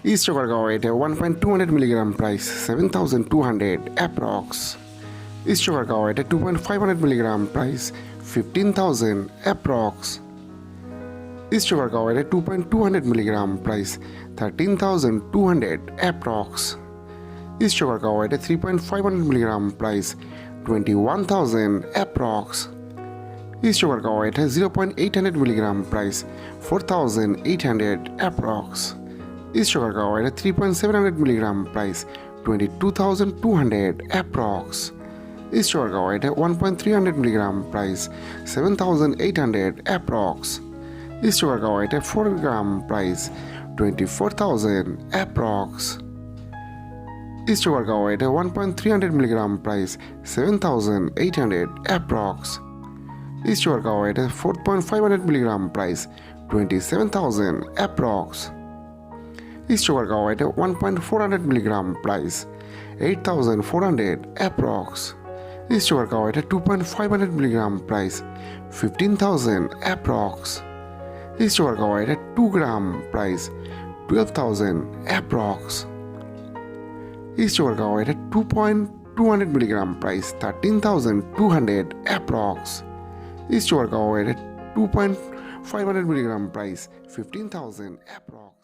is sugar cacao at 1.200 milligram price 7,200 approx. Is sugar cacao at 2.500 milligram price 15,000 approx. Is sugar cacao at 2.200 milligram price 13,200 approx. Is sugar cacao at 3.500 milligram price 21,000 approx. Is sugar cacao at 0.800 milligram price 4,800 approx. Is sugar cacao at 3.700 milligram price 22,200 approx. Is sugar cacao at 1.300 milligram price 7,800 approx. Is sugar cacao at 4 gram price 24,000 approx. Is sugar cacao at 1.300 milligram price 7,800 approx. Is sugar cacao at 4.500 milligram price 27,000 approx. Is sugar cacao at 1.400 milligram price 8,400 approx. Is sugar cacao at 2.500 milligram price 15,000 approx. Is sugar cacao at 2 gram price 12,000 approx. Is sugar cacao at 2.200 milligram price 13,200 approx. Is sugar cacao at 2.500 milligram price 15,000 approx.